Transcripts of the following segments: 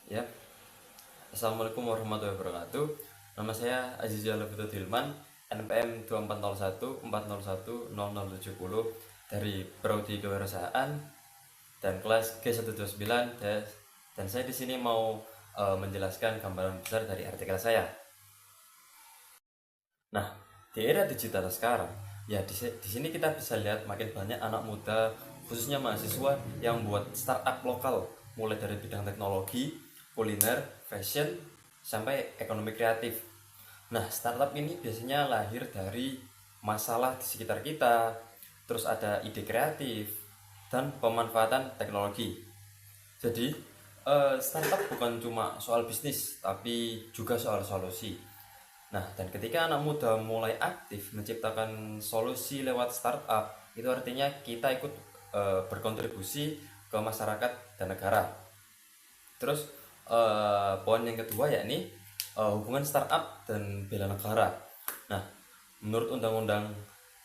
Ya, Assalamualaikum warahmatullahi wabarakatuh. Nama saya Azizul Lutfi Hilman, NPM 2401 dari Prodi Kewirausahaan dan kelas G129 dan saya di sini mau menjelaskan gambaran besar dari artikel saya. Nah, di era digital sekarang, ya di sini kita bisa lihat makin banyak anak muda, khususnya mahasiswa yang buat startup lokal, mulai dari bidang teknologi, kuliner, fashion, sampai ekonomi kreatif. Nah, startup ini biasanya lahir dari masalah di sekitar kita, terus ada ide kreatif, dan pemanfaatan teknologi. Jadi, startup bukan cuma soal bisnis, tapi juga soal solusi. Nah, dan ketika anak muda mulai aktif menciptakan solusi lewat startup, itu artinya kita ikut berkontribusi ke masyarakat dan negara. Terus poin yang kedua yakni hubungan startup dan bela negara. Nah, menurut undang-undang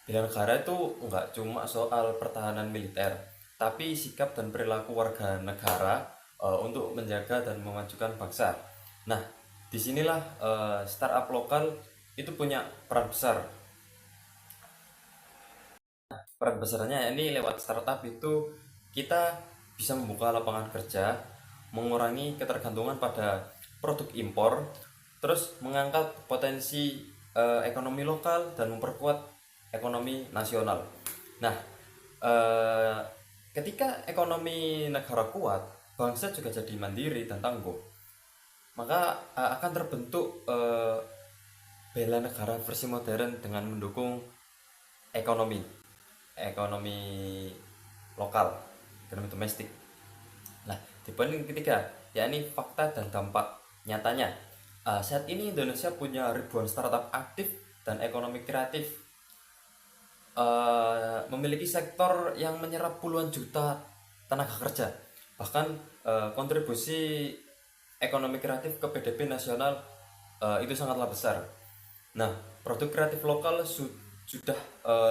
bela negara itu nggak cuma soal pertahanan militer, tapi sikap dan perilaku warga negara untuk menjaga dan memajukan bangsa. Nah, disinilah startup lokal itu punya peran besar. Peran besarnya ini lewat startup itu kita bisa membuka lapangan kerja, mengurangi ketergantungan pada produk impor, terus mengangkat potensi ekonomi lokal dan memperkuat ekonomi nasional. Nah, eh, ketika ekonomi negara kuat, bangsa juga jadi mandiri dan tangguh. Maka akan terbentuk bela negara versi modern dengan mendukung ekonomi ekonomi lokal, ekonomi domestik. Nah, di poin yang ketiga, yakni fakta dan dampak nyatanya. Saat ini Indonesia punya ribuan startup aktif dan ekonomi kreatif memiliki sektor yang menyerap puluhan juta tenaga kerja. Bahkan kontribusi ekonomi kreatif ke PDB nasional itu sangatlah besar. Nah, produk kreatif lokal sudah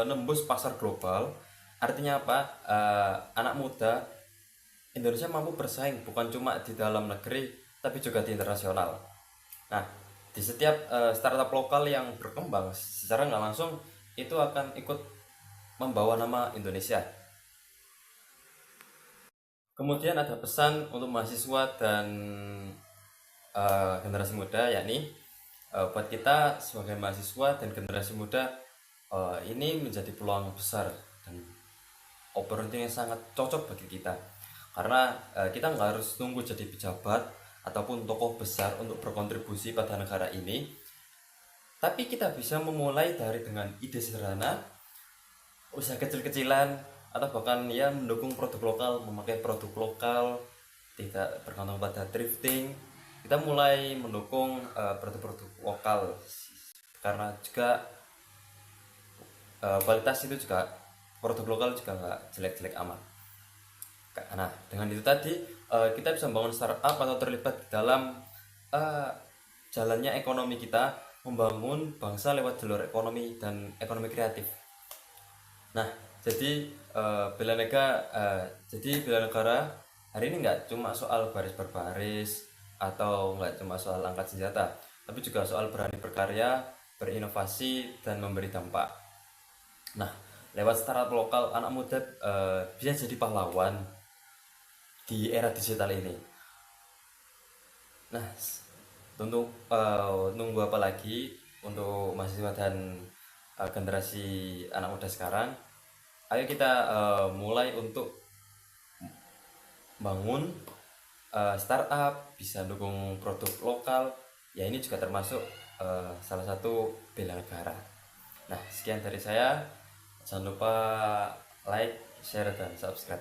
nembus pasar global. Artinya apa? Anak muda Indonesia mampu bersaing bukan cuma di dalam negeri, tapi juga di internasional. Nah, di setiap startup lokal yang berkembang secara nggak langsung itu akan ikut membawa nama Indonesia. Kemudian ada pesan untuk mahasiswa dan generasi muda, yakni buat kita sebagai mahasiswa dan generasi muda ini menjadi peluang besar dan opportunity yang sangat cocok bagi kita, karena kita nggak harus tunggu jadi pejabat ataupun tokoh besar untuk berkontribusi pada negara ini, tapi kita bisa memulai dari dengan ide sederhana, usaha kecil-kecilan, atau bahkan ya mendukung produk lokal, memakai produk lokal, tidak bergantung pada thrifting. Kita mulai mendukung produk-produk lokal, karena juga kualitas itu juga, produk lokal juga nggak jelek-jelek amat. Nah, dengan itu tadi kita bisa membangun startup atau terlibat dalam eh, jalannya ekonomi kita, membangun bangsa lewat jalur ekonomi dan ekonomi kreatif. Nah, jadi bela negara hari ini nggak cuma soal baris berbaris atau nggak cuma soal angkat senjata, tapi juga soal berani berkarya, berinovasi, dan memberi dampak. Nah, lewat startup lokal, anak muda bisa jadi pahlawan di era digital ini. Nah, tentu nunggu apa lagi untuk mahasiswa dan generasi anak muda sekarang? Ayo kita mulai untuk bangun startup, bisa dukung produk lokal. Ya ini juga termasuk salah satu bela negara. Nah, sekian dari saya. Jangan lupa like, share, dan subscribe.